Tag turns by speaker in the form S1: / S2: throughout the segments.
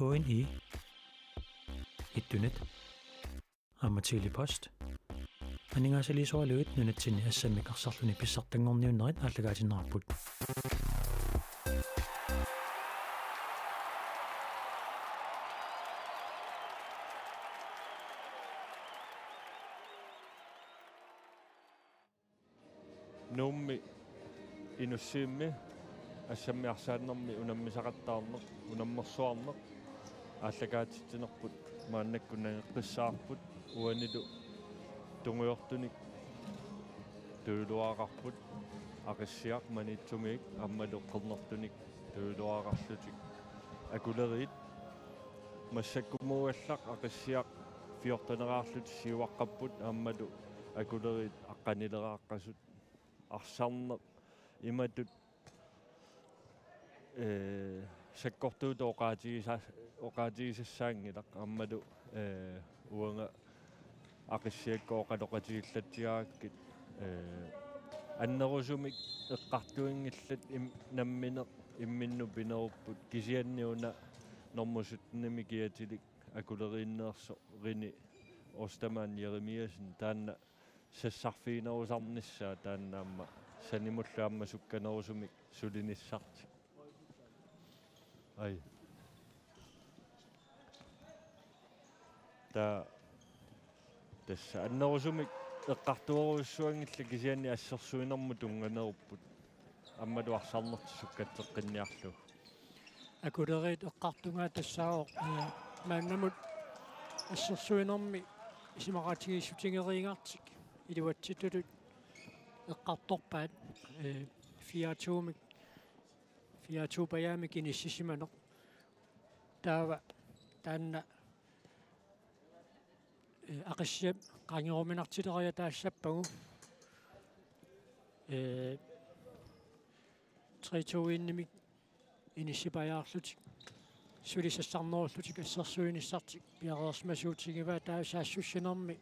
S1: KNI ittunet ammatili post aningaasaliisualuit nunatsini assammiqarsarluni pissartangorniunnerit ааллагаатиннарпут
S2: nummi inussimmi ассаммиарсааннэрми унаммисақаттаарнеқ унаммерсуарнеқ ааллагаатитсинерпут мааннаккунагеққиссаарпут уанилу тунгуйортуник туилуақарпут ақиссиақ манитсумиик аммалу қернертуник туилуақарлутик акулериит массаккумуаллақ ақиссиақ фиортанераарлут сиуаққаппут аммалу акулериит аққанилерааққасут арсарнеқ иматут саккортуут оқаатигисассаангилақ аммалу уанга ақиссиаккооқалоқатигиллатсигааккит аннерусумик эққартуингиллат намминеқ имминну пинеруппут кисианниуна нормусутними киатилик акулерииннеерсо рини Остаман Jeremiasen таанна сассарфиинерусарниссаа тааннаамма санимуллаамма сукканерусумик сулиниссарти ай тасса аннерусумик эққартуоруссуангилла кисианни ассерсуинерму тунганеруппут аммалуарсарнерти суккатсеққинниарлу
S3: акулериит эққартунгаа тассаоо мааннамут ассерсуинерми исимақатигиссутингериингартик илуатситулут эққарторпаат фиатуупаяамик иниссисиманеқ таава таанна ақиссиап қангеруминартилериа таассаппагу 32-иннимик иниссипаяарлутик сулисассарнеруллутик ассерсуиниссартик пиареерсмасуутигива таасаассуссинерми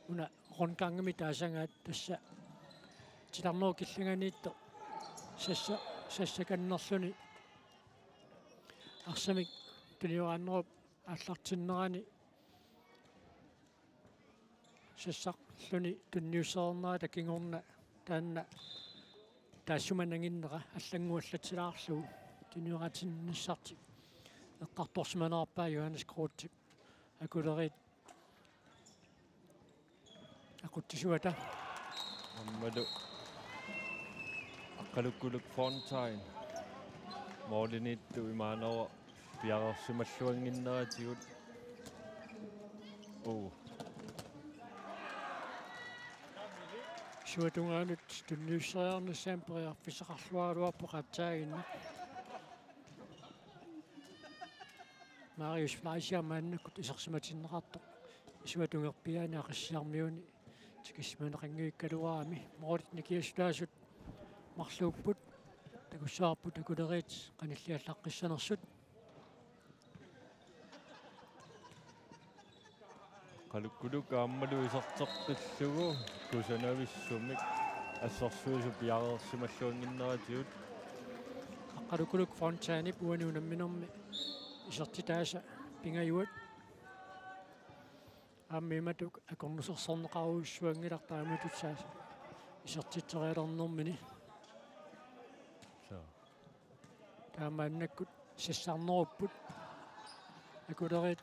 S3: уна ронкангами таасангаат тасса тиларноо килланганиитто сассаканнерлуни арсамик тулиорааннеруп ааллартиннерани сассарлуни тунниуссернера такингорна таанна таассуманангиннера аллангуаллатсилаарлугу тунниоратинниссартик эққарторсманаарпаа Johannes Krootик акулериит акуттисуата
S2: аммалу аққалуккулук фонтайн моолинитту имаанера пиарерсималлуангиннератигут
S3: суатунгаанут тунниуссериарнассаам периарфисақарлуаралуарпо қаттаагинна Marius Fleischer-Mannekut исерсиматиннеқартоқ исуатунгерпиаани ақиссиармиуни тикиссиманеқангуиккалуаами моорит никиастаасут марлууппут такуссаарпут акулериит қаниллиаллаққиссанерсут
S2: қалуккулук ааммалу исартеққиллугу кусанависсумик ассерсуусу пиареерсималлуангиннератигут
S3: аққалуккулук фонтаани пуаниунамминерми исертитааса пингаюат аммиматук акорнусерсорнеқаруйуссуангилартааматутсаас исертитсериалернэрмини таамааннаккут сассарнеруппут акулериит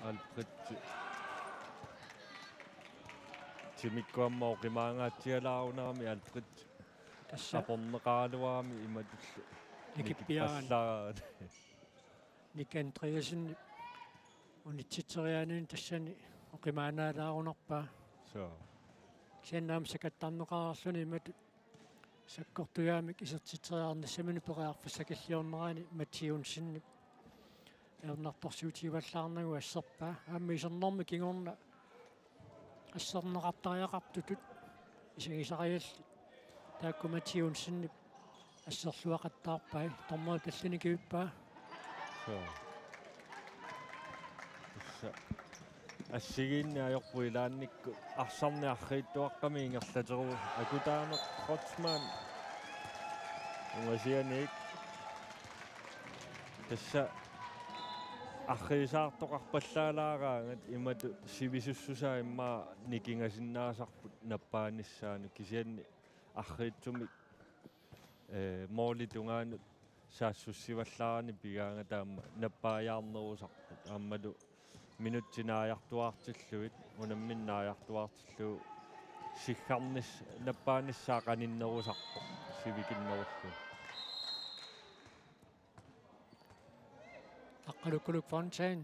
S2: Alfred тимиккуаммоо қимаангаатсиалаарунарами Alfred тассапорнеқаалуарами иматуллу
S3: никиппиаан Ник Андреаsen унитситсериаанин тассани оқимаанаалаарунарпаа кианнаам сакаттарнеқарарлуни имату саккортуяамик исертитсериарнассамини периарфассакиллиорнераани Матиунсинни эрнарторсуутиваллаарнагу ассерпаа аамми исернэрми кингорна ассернеқартариақартутут исагисариалли таакку Матиунсинни ассерлуақаттаарпай тормоо таллини киуппаа
S2: ассигиинниаёрпу илаанникку арсарниаррииттуаққами ингерлатеру акутаанеқ Тротсман унгасианик тасса арриисаартоқарпаллаалаараангат имату сивисуссусаа иммаа никингасиннаасарпут наппааниссаану кисианни арриитсумик моoli тунгаанут саассуссиваллаарани пигаанга таама наппааяарнерусарпут ааммалу минутсинааяртуартиллуит унамминнааяртуартиллу сиггарнис наппааниссаа каниннерусарпу сивикиннеруллу
S3: аққалуккулук Fontaine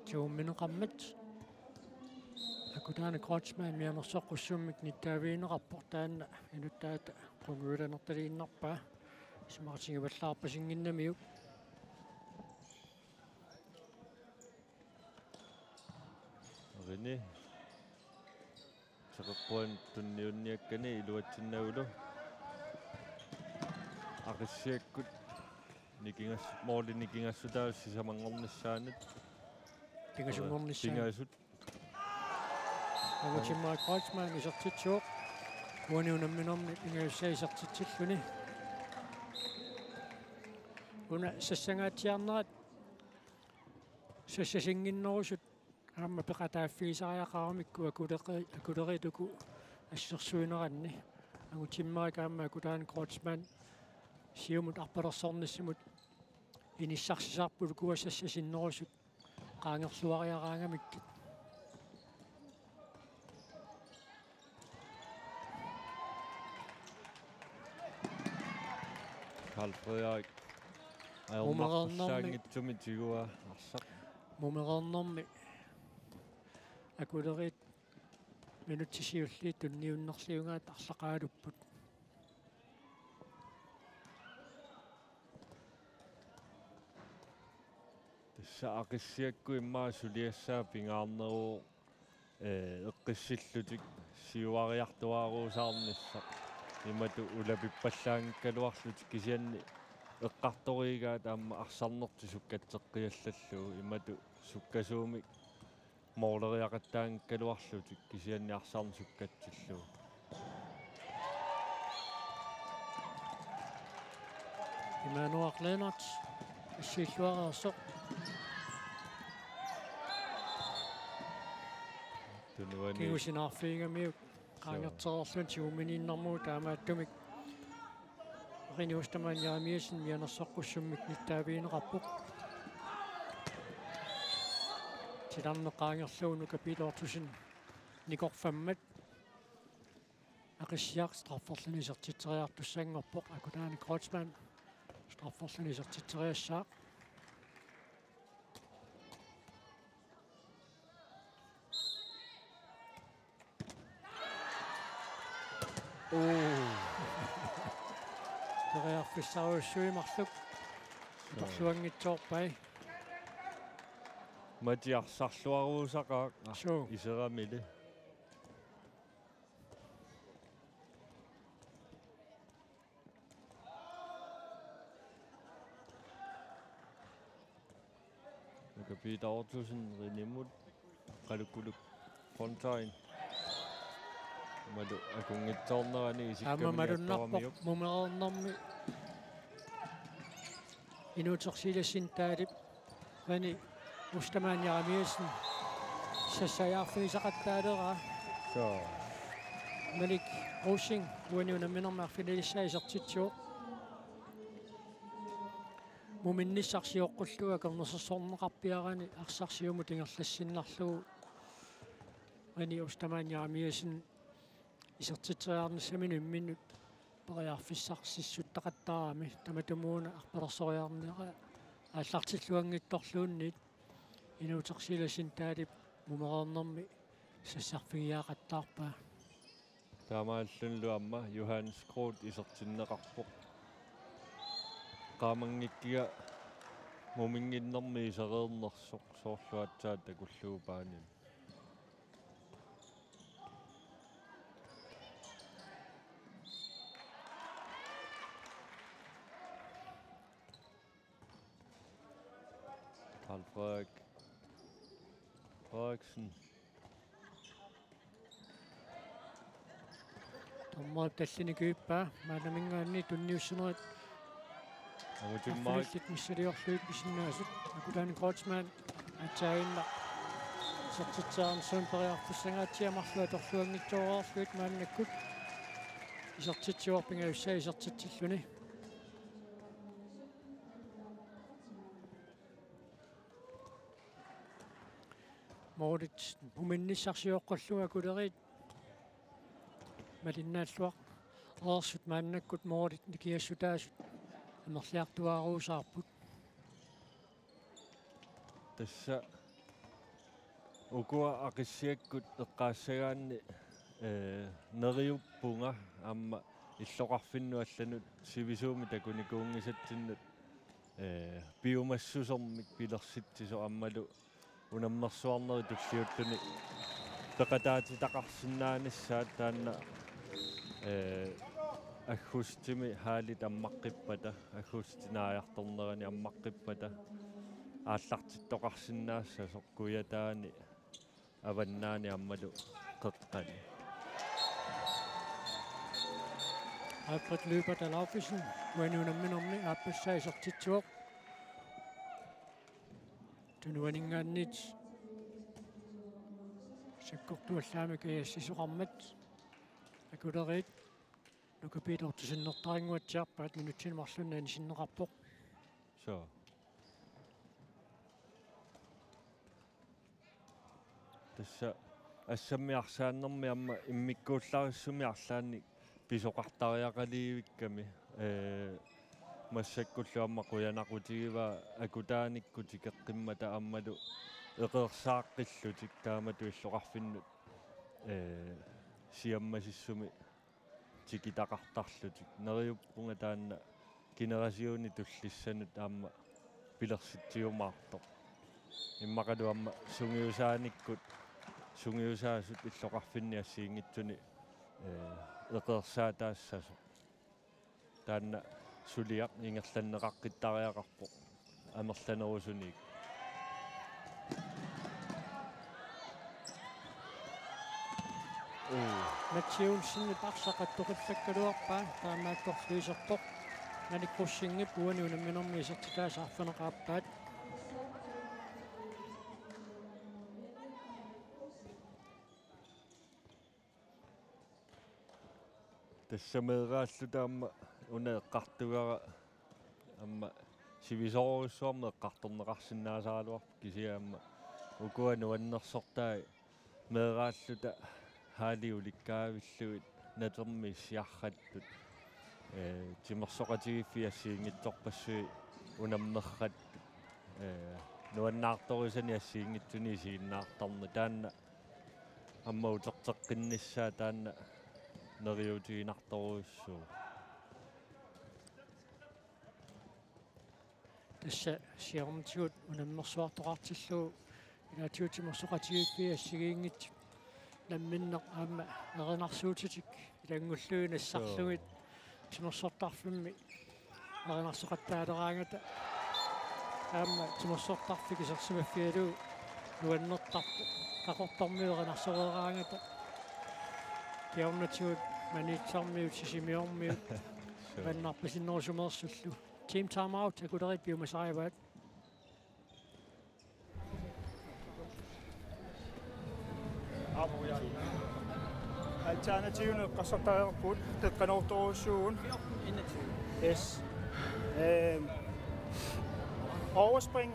S3: туумминеқармат акутаана Крочман мианерсоққуссууммик ниттаавиинеқарпор таанна инуттаата қунгуиланерталииннарпаа симаратингиваллаарпасингиннамиук
S2: рини саққуан тунниунниаккани илуатсиннагулу ақиссиаккут никингас моoli никингассутаа сисамангорниссаанат
S3: тингасунгорниссаа агутиммаа Крочман исертитсуоқ уаниунамминорни ингаюссаисертитсиллуни уна сассангаатиарнерат сассасингиннерусут аама пеқатааффиисариақарамикку акулеритуку ассерсуинеранни агутиммаа каама акутаан Крочман сиумут арпалерсорниссимут иниссарсисаарпулу куассассасиннерусут qaangerluariaraangamikki
S2: Karl-Frederik аернарпассаангитсуми тигуа арсақ
S3: мумерернэрми акулерит минутсисиуллиит тунниуннерлиунгаат арлақаалуппут
S2: саақиссиакку иммаа сулиассаа пингаарнеруу эққиссиллутик сиуариартуааруусаарнisса имату улапиппаллаангккалуарлутик кисианни эққарториигаа таама арсарнерти суккатсеққиаллаллуу имату суккасуумик моолериақаттаангккалуарлутик кисианни арсарни суккатсиллуу
S3: Emmanuel Lennart ассииллуараасоқ киусинаарфигамиук qaangertererlun tigumininnermuu taamaattumik риниустамаанниарамиусин мианерсоққуссуммик ниттаавиинеқарпоқ тиларнеқаангерлууну капилоортусин никорфаммат ақиссиақ страфферлуни сертитсериартуссаангорпоқ акутаани Крочман страфферлуни сертитсериассаа Териарфиссаруссуимарлук торлуангитсоорпай
S2: матиарсарлуаруусақаа исерамили капитаортусин риниммут қалуккулук Fontaine малу акунгитсоорнерани
S3: амамалуннарпоқ мумерернэрми инутерсилассинтаалип рани устамааниарамиусин сассаяарфигисақаттаалера малик русинг уаниунамминэрмаарфиналиссаисертитсуоқ муминниссарсиоққуллуа кернерсерсорнеқарпиарани арсарсиуму тингерлассиннарлугу рани устамааниарамиусин исертитсериарниссамину имминут периарфиссарсиссуттақаттаарами таматумууна арпалерсориарнера ааллартиллуангитторлуунниит инутерсиласин таалип мумерернэрми сассарфигиаақаттаарпаа
S2: таамааллунлу амма Johannes Groth исертиннеқарпоқ qaamangikkiga мумингиннэрми исереернерсоқ соорлуатсаат такуллуупаани Karl-Frederik Frederiksen
S3: Sommer tallini kyyppää. Maanamingaanni tunniussunerit
S2: амутиммаа
S3: affinillit missaliorluit pisinnaasut akulaani Kreutzmann atsainna sertitsaarnsuun periarpussangaatsiamarlua torluangitsuororluit maannakkut isertitsiuorpingaussaa isertitsilluni Moritz uminnissarsiuoqqalluga kulerit malinnaаллуaq ооrsut maannakkut Moritz nikiassutaasut амерлиартуааруусаарпут
S2: тасса укуа ақиссиаккут эққаассагаанни нериуппунга амма иллоқарфиннуалланут сивисууми такуникуунгисатсиннут биумассусормик пилерситсисо аммалу унаммерсуарнери туллиуттуни пеқатаатитақарсинаанассаат таанна аггустими хаалит аммаққиппата аггустинааярторнерани аммаққиппата ааллартиттоқарсинаассаа соққуятаани аваннаани аммалу қеққани
S3: Alfred løber der Laufisen uanunamminormi aappassaa isertitsuoq tunuaningaannit sakkortuallaamik iassisuqarmat akulerit nukapiitortusinnertaringuatsiarpaat minutsinmarlunnaani sinneqarpoq
S2: so тасса ассаммиарсааннэрми амма иммиккуулларissumi арлаанни писоқартариақаливикками массаккуллуамма қуянақутигива акутааниккутикеққиммата аммалу эқерсааққиллутик таамату иллоқарфиннут сиаммасиссуми тикитақартарлутик нериуппунга таанна генерасиуни туллиссанут аама пилерситсиумаартоқ иммақалу амма сунгиусааниккут сунгиусаасут иллоқарфинни ассиингитсуни эқерсаатаассасо таанна сулиақ ингерланнеқаққиттариақарпо амерланерусуник
S3: Mathiusen parsaqattuqillakkaluarpaa taamaakkorluiserpoq nanikkussiнгип уануунамминэрми исертитаасаарфанеқарпаат
S2: тассамеерааллутаама унеэққартугара амма сивисоорусsuarme эққарторнеқарсинаасаалуарп кисиаама укуануаннерсортаа меерааллута хаалиуликкаавиллуит натерми сиарраттут тимерсоқатигиффиассиингитторпассуи унаммерраттут нуаннаарторисани ассиингитсуни сииннаартарна таанна амма утертеққинниссаа таанна нериутигинарторуссуу
S3: тасса сиармтигут унаммерсуартоқартиллуу илаатиутимерсоқатигиффи ассигиингит намминнеқ аама эринарсуутитик илангуллуи нассарлугит тимерсортарфимми эринарсоқаттаалераангата аама тимерсортарфик исерсимаффиалу нуаннертарпу ақортормиу эринарсорераангата киорнатигут манитсармиут сисимиормиут ваннарпасиннерусумерсуллу team time out акулерит биумасариваат
S4: Alternativen qassartariarput teqqanortoruussuun yes overspring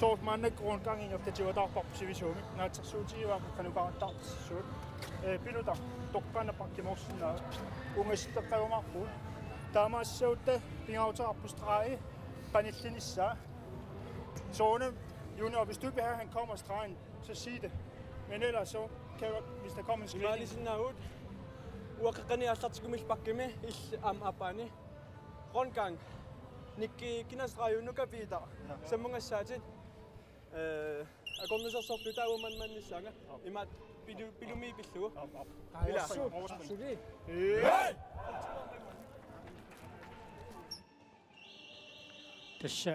S4: sort mannak rundgang i opdatativatarparp sivisuumi naatsersuutigiva qanuqarattartissuut piluta toqqana pakkimorsunna ungassitteqqalumarput taamaassautta pingautaarpustraae qanillinissa Zone junior hvis du ikke vil have han kommer stregen så sig det men ellers så kan du, hvis der kommer en skridt
S5: Malisinnaut uaqaqani allartikumillapakkimi ill am apani rongang nikki kinasrajunnuka piita sammungassaatit akornisersorlu taumanmannissanga imat pilumi pillugu ila
S3: сули тасса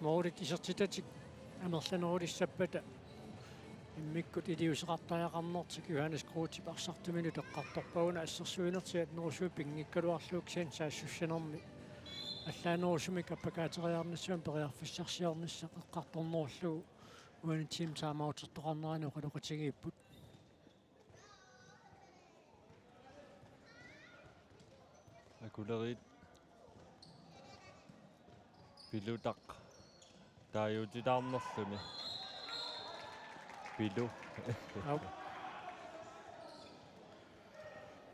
S3: Moritz исертитатик амерланерулиссаппата иммиккут илиусеқартариақарнэртик Johannes Grootip арсартумину теққарторпагуна ассерсуинертиат норсуу пингиккалуарлуук сен саассуссанерми аллаанерусумик аппакаатериарнассуан периарфиссарсиорнisса эққарторноорлуу уани тим таамаутертоқарнерану оқалоқатигииппут
S2: акулерит пилутақ таажутилаарнерлүни пилу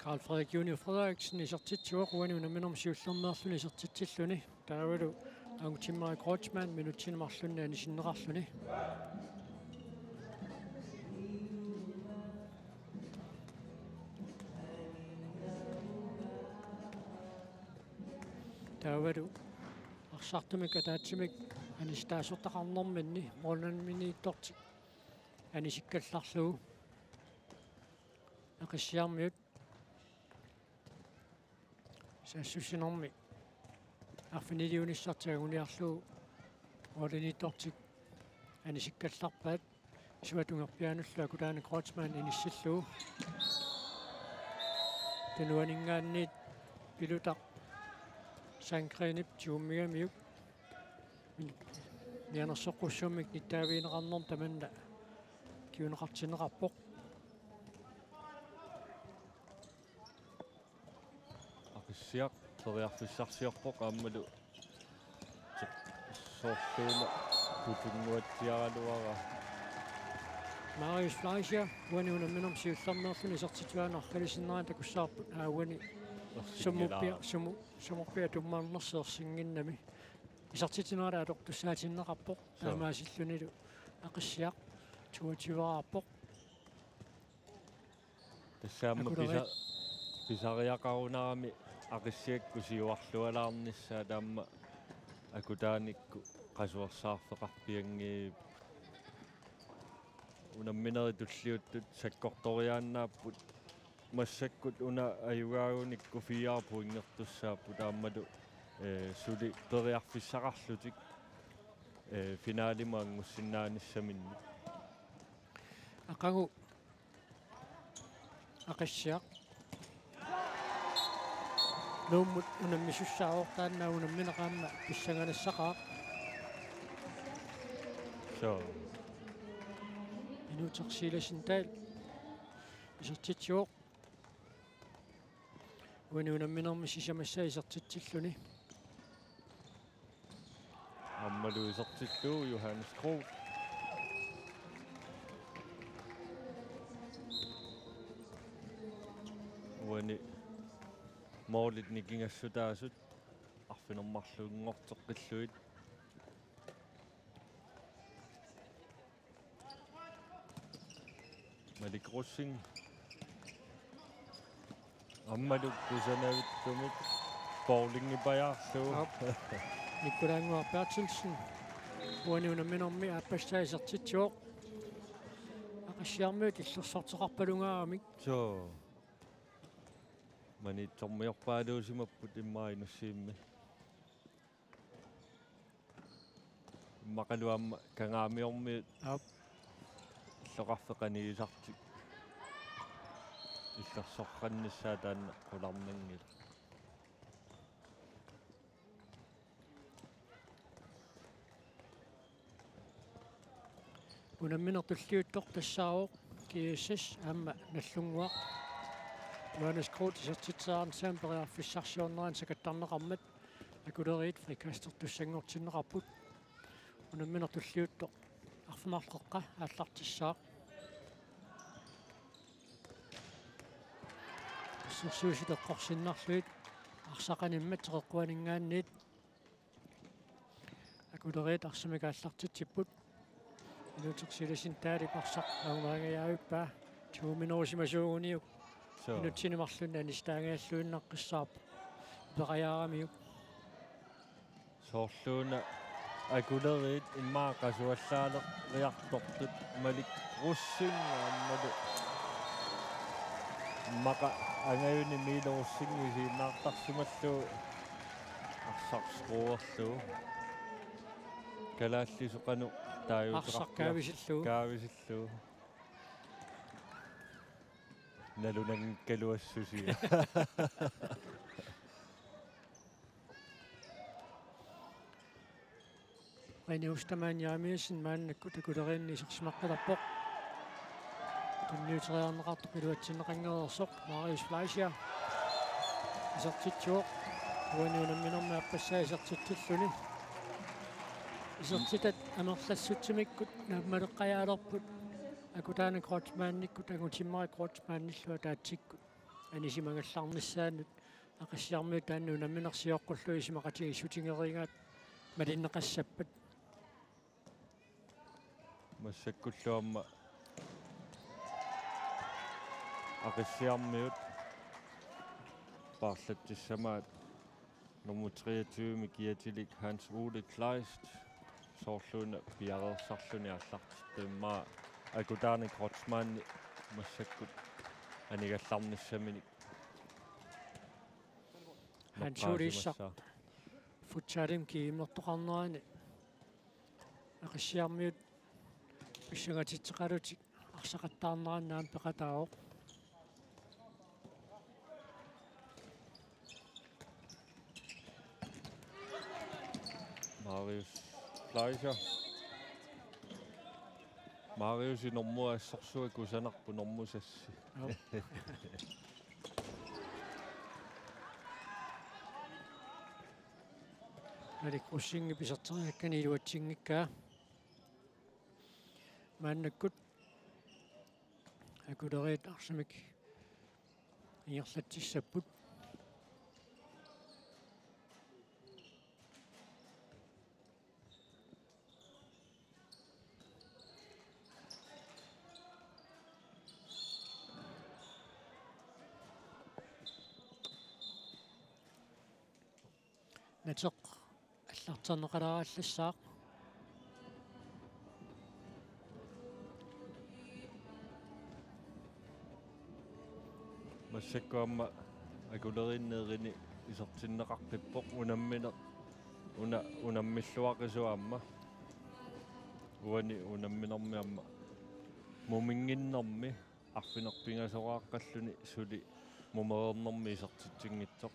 S3: Carl Frederik Junior Frederiksen isartitsuoq uani unamminum siullerneerluni isartitsilluni taavalu angutimmari Kreutzmann minutinemarlunni anisinnerarluni taavalu арсартумик атаатсимик анистаасортақарнэрминни моолнанминиитторти анисиккалларлугу ақиссиармиут саассуссинерми арфинилиунissartiагуниарлугу моолнииттортик анисиккалларпаат исуатунгерпиануллу акулаани Крeutzmann иниссиллугу тенуанингаанниит пилутақ санкренип тиуммигамиук нианерсоққуссуумик ниттаавиинеқарнерм таманна киунеқартинеқарпоқ
S2: ақиссиақ периарфиссарсиорпоқ ааммалу соорлууна путунгуатсиаралуара
S3: Marius Fleischer уани унамминерм сиуллернерлуни сертитуаанаркалисиннераа такуссаарпут аауани суммуппиа туммаарнерсеерсингиннами исартитинераа тортуссаатиннеқарпоқ таамаасиллунилу ақиссиақ туативаарпоқ
S2: тассаамма писариақарунарами ақиссиакку сиуарлуалаарниссаа таама акутааникку қасуарсаарфеқарпиангии унамминери туллиуттут саккорториааннааппут массаккут уна аюгаагуникку фиаарпу ингертуссааппу тааммалу сули периарфиссақарлутик финаалимаангуссиннааниссаминни
S3: ақагу ақиссиақ нууммут унаммисуссааортааннаа унамминеқаама писсаганассақаа
S2: so
S3: инутерсиласинтаал исертитсуоқ уани унамминерми сисамассаа исертитсиллуни
S2: аммалу исертиллуу Johannes Groth уани моолит никингассутаасут арфинермарлуунгортеққиллуит Malik Rossing аммалу кусанавиттумик bowling ипаяарлуу
S3: Николангуар Bertelsen уани унамминерми ааппассаа исертитсуоқ ақиссиармиут иллерсортеқарпалунгаарамик
S2: so mani tormiorpaaluusimapпут иммаинуссиимми мақалуамма кангаамиорми лоқарфеқаниисартик иллерсорранниссаа таанна қуларнангила
S3: унамминертуллиуттоқ тассааоқ кииссас аама наллунгуақ Johannes Groth исертитсаарн саампериарфиссарсиорнеран сакаттарнеқармат акулериит фрикастер туссангортиннеқарпут унамминертуллиуттоқ арфимарлеққа ааллартиссаа сэрсууситеққорсиннарлуит арсақаниммат теққуанингаанниит акулериит арсамикааллартитсиппут инутерсиласин таалип арсақ агумаагаяавиппаа тууминерусимасуугуниук инутсинемарлунна анистаагааллуиннаққиссаарпу пераяарамиук
S2: соорлууна акулериит иммаақасуаллаалеқ риартортут Malik Rossing аммалу мақа ангаюни милоруссингисииннаартарсималлуу арсарскруерлуу калааллисоқану тааюутеқарпиар
S3: арсақкаависиллуу
S2: каависиллуу nalunang kaluassusiga
S3: Qiniustamaan yaamiassin maannakku takuleriinni isersimaqqalarpoq tunniuteriarneqartoq iluatsinneqangerersoq Marius Fleischer isertitsuoq uaniunamminermi appassaa isertitsilluni isertitat amerlassutimikkut naamaleqqajaalerput akutaana Kreutzmannikkut angutimmari Kreutzmannillua taatsikkut anisimangallarnissaanut aqassiarmiut taannu namminersiorqullu isimaqatigi sutingerigaat malinneqassappat
S2: массаккуллуамма ақиссиармиут парлаттиссамаат nummer 23 Giatillik Hans Ole Kleist sooрлуuna piareersarluni аллартитtuimmaa акутаани Крeutzmann массаккут анигалларниссаминик
S3: Hans Ole futsalim kiimnertoqarnerani aqissiarmiut писсагатитсеқалутик арсақаттаарнераннаам пеқатаоқ
S2: Marius Fleischer Marius i nummer sorsuа кусанарпу нормусасси
S3: налик руссинги писартериаккани илуатсингиккаа мааннаккут акулериит арсамик иерлатсиссаппут натеқ аллартарнеқаларааллассаақ
S2: массаккуамма акулериннеерини исертиннеқарпиппоқ унаммине унаммиллуақисуаамма уани унамминермиамма мумингиннэрми арфинерпингасорааққаллуни сули мумерернэрми исертитсингитсоқ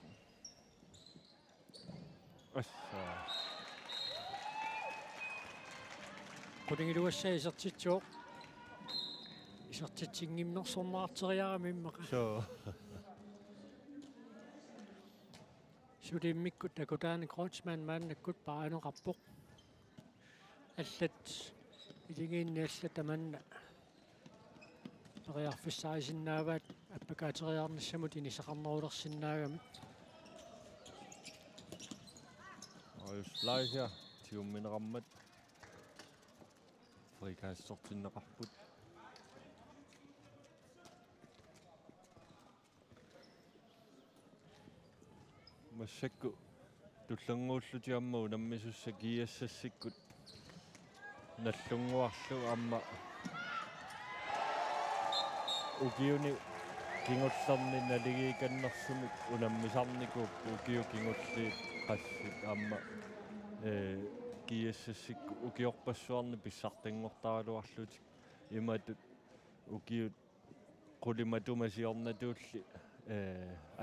S2: ассаа
S3: qulingilуассаа исертитсуоқ исертитсингимнерсорнаартериарами иммақа сулиммиккут акутаани Kreutzmann мааннаккут паранеқарпоқ аллат илигиинни алла таманна периарфиссаасиннааваат аппакаатериарнассамут инисақарнерулерсиннаагами
S2: Marius Fleischer tiumminerammat frikaassорtinneqarput массакку туллангууллутиамма унаммисусса киассассиккут наллунгуарлу амма укиуни кингуллерни налигиканнэрсумик унаммисарникуп укиу кингулли qassik amma kiassassikku ukiorpassuarni pissartangortaaluarlutik imatut ukiut qulimatumasiornatuulli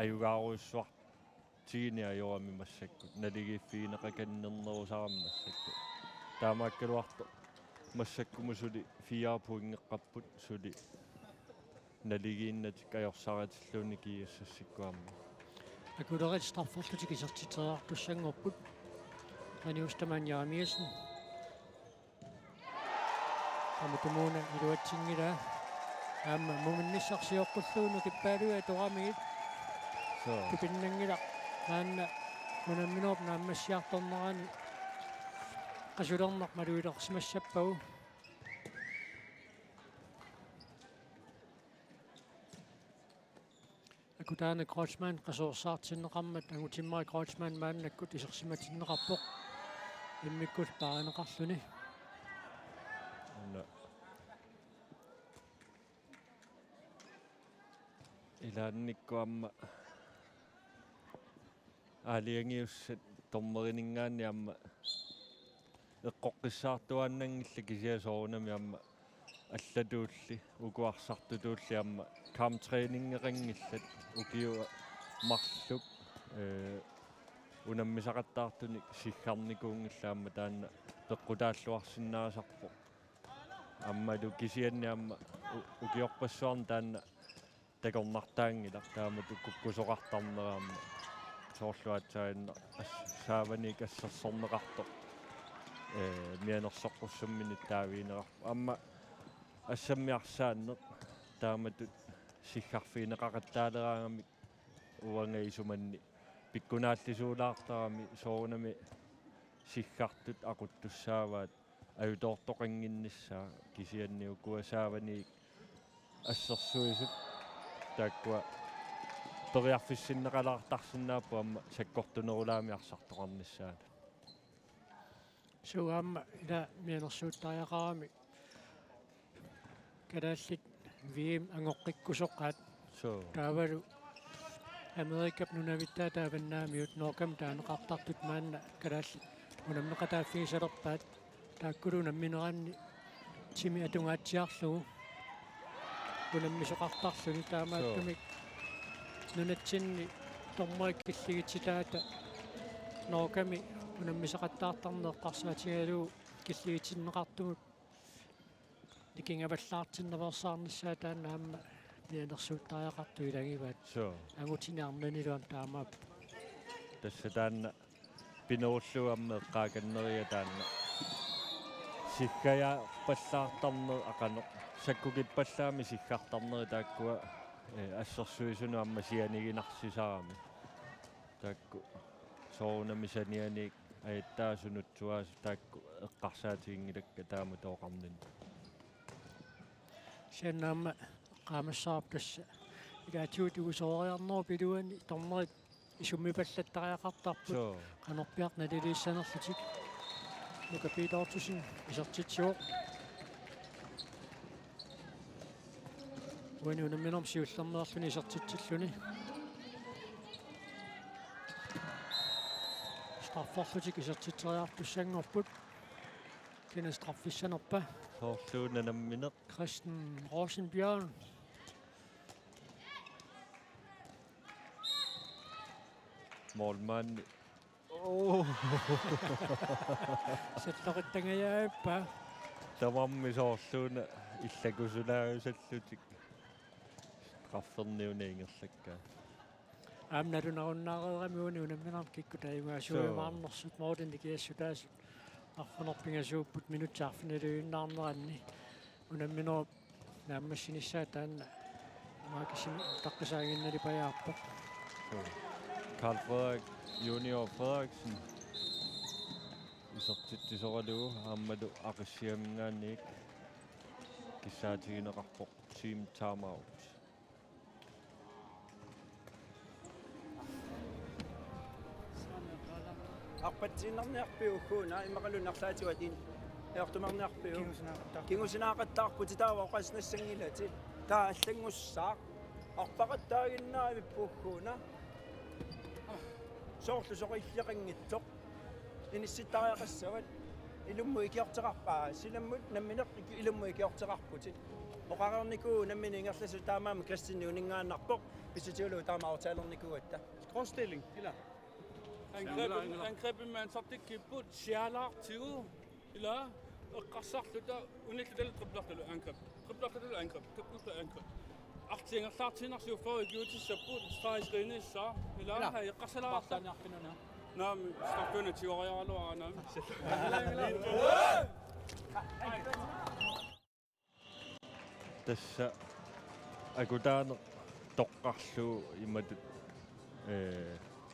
S2: ajugaaruissuart tiini ajoami massakkut naligiffiineqakannernerusarammassakku taamaakkaluarto massakkumusuli 4 poingeqqapput suli naligiinnatik ajorsaratilluni kiassassikkuamma
S3: акулерит страффорлутик исертитериартуссангорпут qaniustamaan yaamiassen амутумуна илуатсингила аама муминниссарсиоққуллууну киппаалуа торамигит кипиннангила наанна унамминооп нааммассиарторнерани qasulerneq maluilersimassappagu akutaana Kreutzmann qasoorsaartinneqarmat angutimmari Kreutzmann maannakkut isersimatinneqarpoq immikkul paaneqarluni
S2: ilaannikkuamma aaliangiussat tormerinningaanni amma eqqoqqissaartuannangilla kisiasoorunami amma аллатуулли укуарсартутуулли амма камтрэнингерингиллат укиу марлук унаммисақаттаартуни сиггарникуунгилла таанна пеққутааллуарсинаасарпо аммалу кисианни амма укиорпассуарн таанна такорнартаангила таамату куккусоқартарнераамма соорлуатсаинна саавани кассерсорнеқарто мианерсоққуссуммини таавиинеқарпа амма ассаммиарсаанне таамату сиггарфиинеқақаттаалераангами уангаисуманни пиккунааллисуулаартарами соорунами сиггартут ақуттуссааваат аютоортоқангиннссаа кисианниу куасаавани ассерсуисут тааккуа периарфиссиннеқалаартарсинааппу амма саккортунерулаами арсартоқарниссаат
S3: суамма ила мианерсууттариақарами кадааллит вим ангоққиккусоққаат таавалу Amerikap nunavittaa taavannaamiut nookam taanеқартартут маанна кадааллит унаммеқатааффигисалерпаат тааккулунамминеранни тими атунгаатсиарлугу унаммисоқартарлуни таамааттумик нунатсинни тормоиккиллигитситаата nookami унаммисақаттаартарнеэққарсаатигалуу киллигитсиннеқартумут никингаваллаартинневерсаарниссаа тааннаамма мианерсууттариақарту илагиваат агутиниарнанилуам таамаап
S2: тасса таанна пиноорлуамме эққааканнерия таанна сиккая паллаартарнер ақано саккукиппаллаами сиккартарнери тааккуа ассерсуисуну амма сианигинарсисарами таакку соорунамисанианик аиттаасунутсуаас таакку эққарсаатингилакка таама тооқарнин
S3: сианнаама qaamassarap tassa ilaatiut ugusooriarnoo piluani tornerit isummipallаттариақартарпут qanorpiarna liliissanerlutik nukapiitortusin isertitsiuq uani unamminorm siullernerluni isertitsilluni strafforlutik isertiteriartussangorput kina straffissanerpa
S2: soorluunanammineq
S3: Christen Rosenbjørn
S2: målmand
S3: сеттақиттангаjaappa
S2: тамамми соорluuna иллакусулаагусаллутик qaffерниунеингерлакка
S3: аамналунаруннаареерами унамминарм киккутаюгаасуимаарнерсут моодинникиассутаасут арфанерпингасууппут минутсаарфиналуиннаарнеранни унамминеруп нааммассиниссаа таанна маакисими таққисаагиннали паяарпа
S2: Carl Frederik Junior Frederiksen isartittisoraluu aammadu aqissiamngaanniik kissaatigинеқарпоқ team timeout
S5: арпатсиннарниарпиуггуна имақалуннарлаатигуатин яортумарниарпиу кингусинаақаттаарпут таава оқаснассангилати таа аллангуссаа арпақаттаагиннаа виппуггуна соорлу соқиллеқангитсоқ инисситтариақассават илумму икиортеқарпаа силаммут намминеқ илумму икиортеқарпутит оқарерникуу намминингерласу таамаама кристинниунингааннарпоқ писутиулу таамаавтаалерникуатта
S6: Skråstilling, eller? Angrebet med en top, det kan både sjæler til, eller græsarter, unægteligt eller triplagter angreb. Triplagter eller angreb, triplagter angreb. Artinger klar til, når jeg får et til så både strejs rene, så, eller har jeg græsarter. Nå, men straffende til år, jeg har lov
S2: tässä akutaan toqqarlu imatut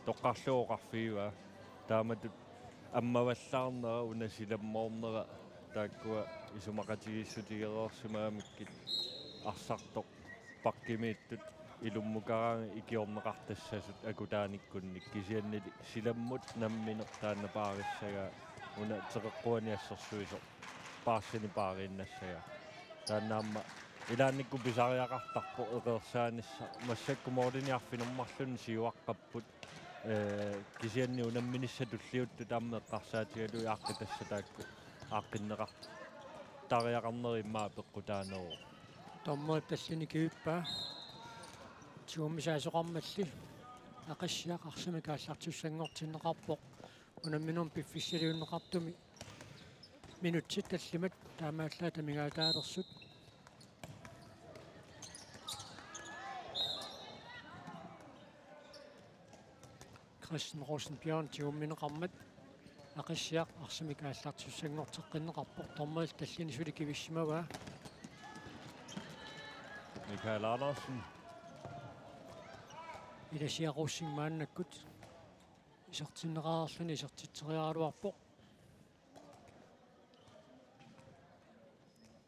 S2: toqqarluoqarfiiva taamatut аммаваллаарнера унасиламмоорнера тааккуа исумақатигиссутигереерсимаамиккит арсартоқ паккимииттут илуммукараан икиорнеқартассасут акутааниккунник кисианнили силаммут намминеқ тааннапаариссага уна теқеққуаниассерсуисо паассини паарииннассага тааннаамма илаанникку писариақартарпо эқерсаанисса массакку моординиарфинермарлун сиуаққаппут кисианни унамминиссатуллиутту тааммеэққарсаатигалуи ааққитассатаакку ааққиннеқар тартариақарнери иммаа пеққутаанеру
S3: Tommo tassini kiuppa. Tuumisaasoqarmalli aqassiaq arsami kaallartussanngortinneqarpoq unamminum piffissaliunneqartumi minutsit tallimat taamaallaat amigaataalerсут Christian Rosenbjørn tiummineqarmat aqassiaq arsami kaallartussanngorteqqinneqarpoq tormal tallini sulikivissimavaa
S2: Michael Andersen
S3: иласиақуссиммааннаккут исертиннеқарерлуни исертитсериаруарпоқ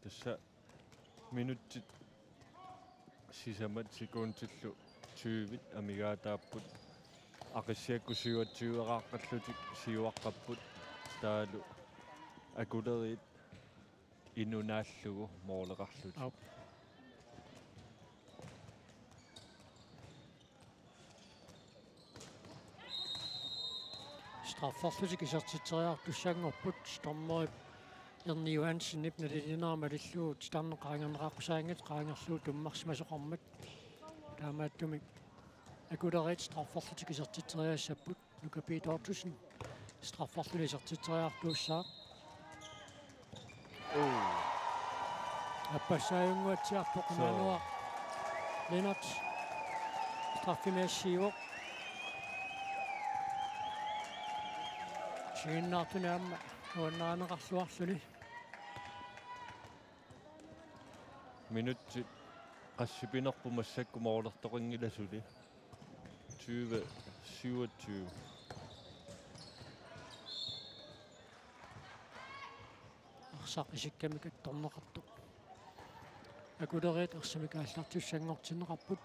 S2: тасса минуттит сисамат секундтиллу 20 амигаатааппут ақиссиаккусиуатсиуеқааққаллутик сиуаққаппут таалу акулерит инунааллугу моолеқарлут
S3: Strafforfløsik isartitseriartussangorput stormorip Erni Johansen nipnalilinaarmalilluut starneqaangerneqaqqusaangat qaangerluut tummarsimasoqarmat taamaattumi akulerit strafforfløsik isartitseriaassaput Luka Peter Ottosen strafforfløsik isartitseriartuussaa appassaajunguatsiarpoq imaanua Lennart straffimassiivoq Siginnaartunaamma uannaaneqarluarluni
S2: minuttit qassipinerpu massakku moolertoqingilasuli 20 27
S3: arsaq isikkamikak torneqartuq akulerit ersamikaallartussanngortinneqarput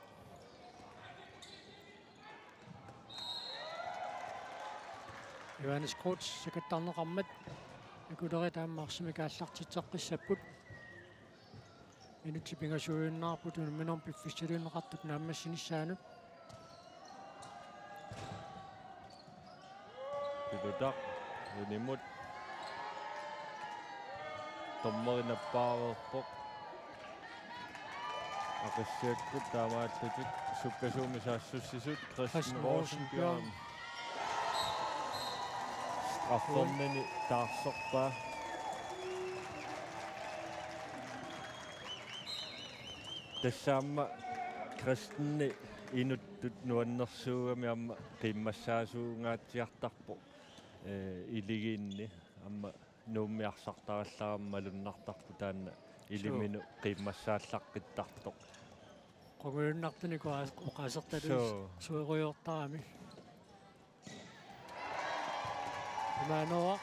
S3: Johannes Krutz sekattarneqarmat akulerit aammaarsimikaallartitseqqissaput minutti pingasuunnarput unamminorm piffissaliunneqartut naammassinissaanup
S2: pilutaq unimut tommerinappaareerpoq aqissiakkut taamaallutik sukkasuumisaassуссисут Christian Rosenbjørn Afformeni taarsorpaa tassaamma Christianni inuttut nuannersuugami amma qimmassaasuungaatsiartarpo iligiinni amma nuummiarsartarallarammalunnartarpu taanna iliminu qimmassaallaqqittartoq
S3: qogulunartuni uqaasertalus sueruyortarami Imaanoa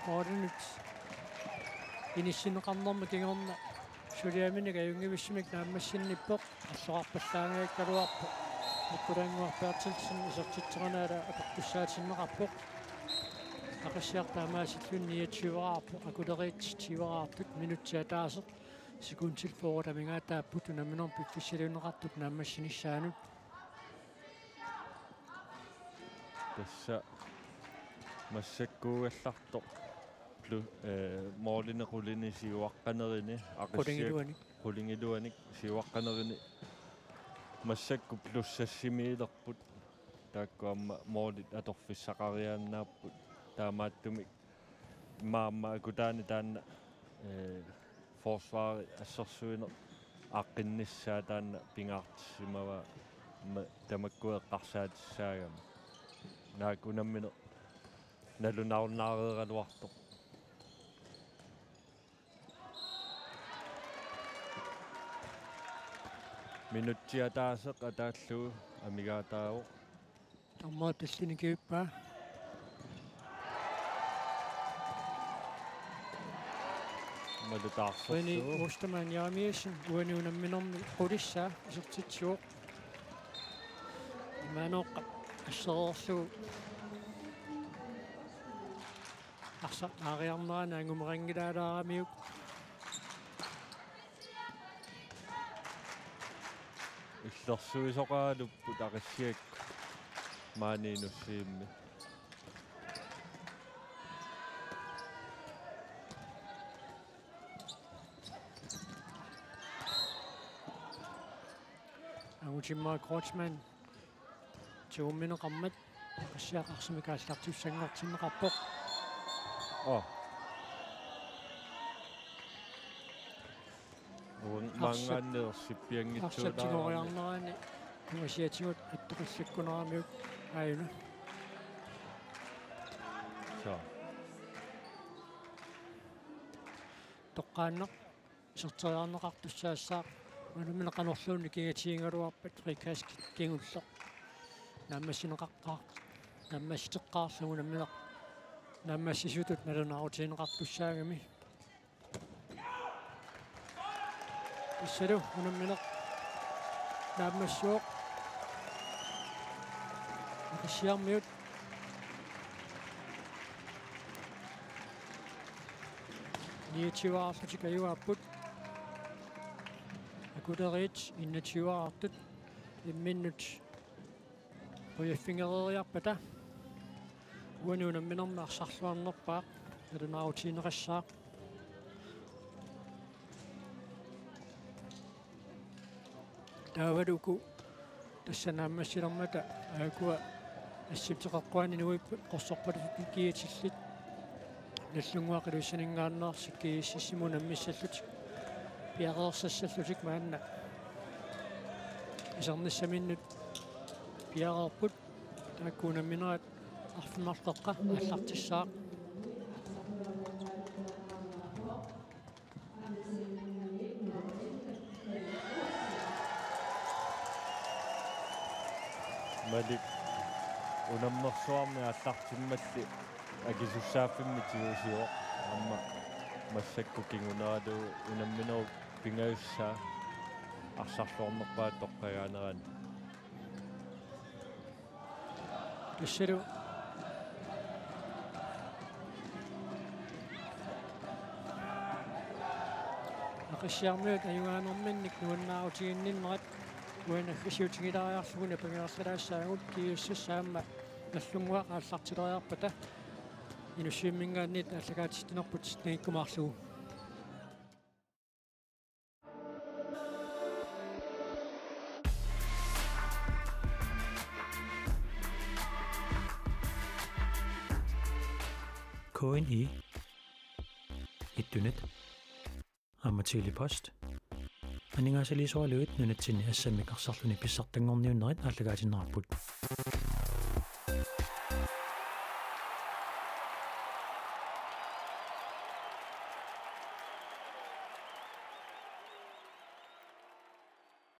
S3: Mordenut inissinneqarnerma kingorna suliaminik ajungivissimik naammassinippoq аллоqarpallaangaakkaluarpoq уккулангуарпаартилсэн исертитсернаала апартуссаатиннеқарпоқ ақассиартаамаасиллун ниатсиваарпоқ акулериит тивараартут минутсиатаасеқ секундсил форут амингаатааппут унаминорм пиффиссалиунеқартут нааммассиниссаанут
S2: тасса массаккуугаллартоқ моолинеқулини сиуаққанерини
S3: қулингилуаник
S2: qulingilluanik siuaqqanerini массакку плуссассимиилерпут тааккуамма moolit аторфиссақариааннааппут таамааттумик маамма акутаани таанна forsvaret ассерсуинер ааққинниссаа таанна пингаартиссимава тамаккуеққарсаатиссаагама наакунаммине налунаарнаареералуарто минутсиатаасеқ атааллуу амигаатааву
S3: тамма таллиникиуппаа
S2: малутаарсэрсуу
S3: Ostermann Jaamiesen uaniunamminormi qulissaa isertitsuoq имаанооққа ассерерлу арса аариарнерана ангумерангилаалаарамиук
S2: иллерсуисоqaalupпут ақиссиакку маанинуссиимми
S3: Angutsimmaa Kreutzmann tuummineqarmat qassiaqarsimikaallartussanngortinneqarpoq
S2: Mangaanneersippiangitsuutaa
S3: арсатигориарнерани кумасиатигут аттоқиссаккунерамиук ааюна
S2: so
S3: тоққааннеқ сертериарнеқартуссаассаа мануминеқанерлуунни кигатиингалуарпат фрикаскит кигуллеқ наммасинеқаққаа наммаситеққаарлугу намминеқ наммассисутут налунаарутиинеқартуссаагами иссалу манумминеқ наммассуоқ акиссиармиут ниичиваарлутик аюааппут акудерит иннативаартут имминнут пояффингериарпата уануунамминермаарсарлуарнерпаа налунаарутиинеқассаақ таавалуку тассанааммассилэрмата аакуа ассиптеқаққуани нуиппут қорсорпалут киатиллит наллунгуақилуссанингааннаарсик кииссиму наммиссаллутик пиареерсассаллутик маанна исернассаминнут пиареерпут тааккуунамминерат арфимартеққа аллартиссаақ
S2: Malik unammersuarmi аллартиммалли акисуссааффимми тигусиоқ амма массакку кингунааду унамминеру пингаюссаа арсарлуарнерпаа тоққагаанеран
S3: тассалу ақиссиармиут аюгаанерминник нуаннаарутигинниннерат уанаггисиутигилариарлугуна пагиарлалаассаагут киуссассаама наллунгуа ааллартилериарпата инуссииммингааннит аллагаатистинерпут нииккумаарлугу
S1: KNI ittunet ammatili post aningaasaliisualuit nunatsinni assammiqarsarluni pissartangorniunnerit aallagaatinerarput